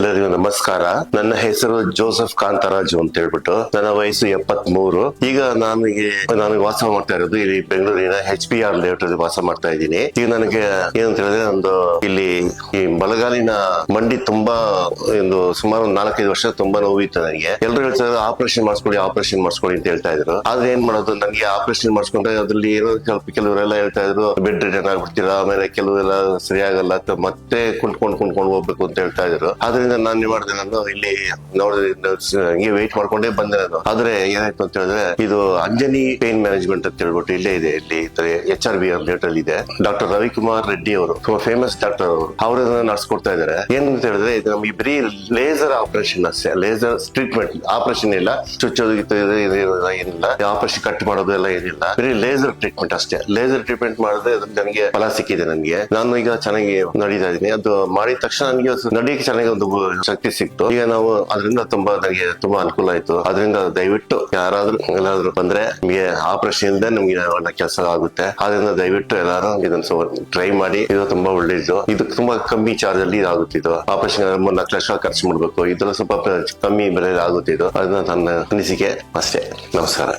ಎಲ್ಲರಿಗೂ ನಮಸ್ಕಾರ. ನನ್ನ ಹೆಸರು ಜೋಸೆಫ್ ಕಾಂತರಾಜು ಅಂತ ಹೇಳ್ಬಿಟ್ಟು, ನನ್ನ ವಯಸ್ಸು 73. ಈಗ ನಾನು ವಾಸ ಮಾಡ್ತಾ ಇರೋದು ಇಲ್ಲಿ ಬೆಂಗಳೂರಿನ HPR ಲೇಔಟ್ ಅಲ್ಲಿ ವಾಸ ಮಾಡ್ತಾ ಇದ್ದೀನಿ. ಈಗ ನನಗೆ ಏನಂತ ಹೇಳಿದ್ರೆ, ಒಂದು ಇಲ್ಲಿ ಈ ಬಲಗಾಲಿನ ಮಂಡಿ ತುಂಬಾ ಸುಮಾರು 4-5 ವರ್ಷ ತುಂಬಾ ನೋವಿತ್ತು ನನಗೆ. ಎಲ್ಲರೂ ಹೇಳ್ತಾರೆ ಆಪರೇಷನ್ ಮಾಡಿಸ್ಕೊಳ್ಳಿ ಅಂತ ಹೇಳ್ತಾ ಇದ್ರು. ಆದ್ರೆ ಏನ್ ಮಾಡೋದು, ನನಗೆ ಆಪರೇಷನ್ ಮಾಡಿಸ್ಕೊಂಡ್ರೆ ಅದ್ರಲ್ಲಿ ಏನೋ ಕೆಲವರೆಲ್ಲ ಹೇಳ್ತಾ ಇದ್ರು ಬೆಡ್ ರಿಟರ್ನ್ ಆಗ್ಬಿಡ್ತೀರಾ, ಆಮೇಲೆ ಕೆಲವೆಲ್ಲ ಸರಿಯಾಗಲ್ಲ, ಮತ್ತೆ ಕುಂತ್ಕೊಂಡು ಹೋಗ್ಬೇಕು ಅಂತ ಹೇಳ್ತಾ ಇದ್ರು. ಆದ್ರಿಂದ ನಾನು ಮಾಡಿದೆ, ನಾನು ಇಲ್ಲಿ ಹಿಂಗೆ ವೇಟ್ ಮಾಡ್ಕೊಂಡೇ ಬಂದೆ ನಾನು. ಆದ್ರೆ ಏನಾಯ್ತು ಅಂತ ಹೇಳಿದ್ರೆ, ಇದು ಅಂಜನಿ ಪೇನ್ ಮ್ಯಾನೇಜ್ಮೆಂಟ್ ಅಂತ ಹೇಳ್ಬಿಟ್ಟು ಇಲ್ಲೇ ಇದೆ, ಇಲ್ಲಿ HRBR ಲೇಔಟ್ ಅಲ್ಲಿ ಇದೆ. ಡಾಕ್ಟರ್ ರವಿಕುಮಾರ್ ರೆಡ್ಡಿ ಅವರು, ತುಂಬಾ ಫೇಮಸ್ ಡಾಕ್ಟರ್ ಅವರು, ಅವರನ್ನ ನಡ್ಸ್ಕೊಡ್ತಾ ಇದಾರೆ. ಏನಂತ ಹೇಳಿದ್ರೆ, ಇದು ನಮ್ಗೆ ಬರೀ ಲೇಸರ್ ಆಪರೇಷನ್ ಅಷ್ಟೇ, ಲೇಸರ್ ಟ್ರೀಟ್ಮೆಂಟ್. ಆಪರೇಷನ್ ಇಲ್ಲ, ಚುಚ್ಚೋದು ಏನಿಲ್ಲ, ಆಪರೇಷನ್ ಕಟ್ ಮಾಡೋದು ಎಲ್ಲ ಏನಿಲ್ಲ, ಬರೀ ಲೇಸರ್ ಟ್ರೀಟ್ಮೆಂಟ್ ಅಷ್ಟೇ. ಲೇಸರ್ ಟ್ರೀಟ್ಮೆಂಟ್ ಮಾಡಿದ್ರೆ ನನಗೆ ಫಲ ಸಿಕ್ಕಿದೆ. ನಾನು ಈಗ ಚೆನ್ನಾಗಿ ನಡೀತಾ ಇದ್ದೀನಿ. ಅದು ಮಾಡಿದ ತಕ್ಷಣ ನನಗೆ ನಡಿಯಕ್ಕೆ ಚೆನ್ನಾಗಿ ಒಂದು ಶಕ್ತಿ ಸಿಕ್ತು. ಈಗ ಅದರಿಂದ ನನಗೆ ತುಂಬಾ ಅನುಕೂಲ ಆಯ್ತು. ಅದರಿಂದ ದಯವಿಟ್ಟು ಎಲ್ಲಾದ್ರೂ ಬಂದ್ರೆ ನಿಮಗೆ ಆಪರೇಷನ್ ಇಲ್ಲದೆ ನಮ್ಗೆ ಒಳ್ಳೆ ಕೆಲಸ ಆಗುತ್ತೆ. ಆದ್ರಿಂದ ದಯವಿಟ್ಟು ಎಲ್ಲಾರು ಇದನ್ನ ಟ್ರೈ ಮಾಡಿ. ಇದು ತುಂಬಾ ಒಳ್ಳೇದು. ಇದು ತುಂಬಾ ಕಮ್ಮಿ ಚಾರ್ಜ್ ಅಲ್ಲಿ ಆಗುತ್ತೆ. ಇದು ಆಪರೇಷನ್ 3-4 ಲಕ್ಷ ಖರ್ಚು ಮಾಡ್ಬೇಕು, ಇದ್ರ ಸ್ವಲ್ಪ ಕಮ್ಮಿ ಬೆಲೆ ಆಗುತ್ತೆ ಇದು. ಅದನ್ನ ನನ್ನ ಅನಿಸಿಕೆ ಅಷ್ಟೇ. ನಮಸ್ಕಾರ.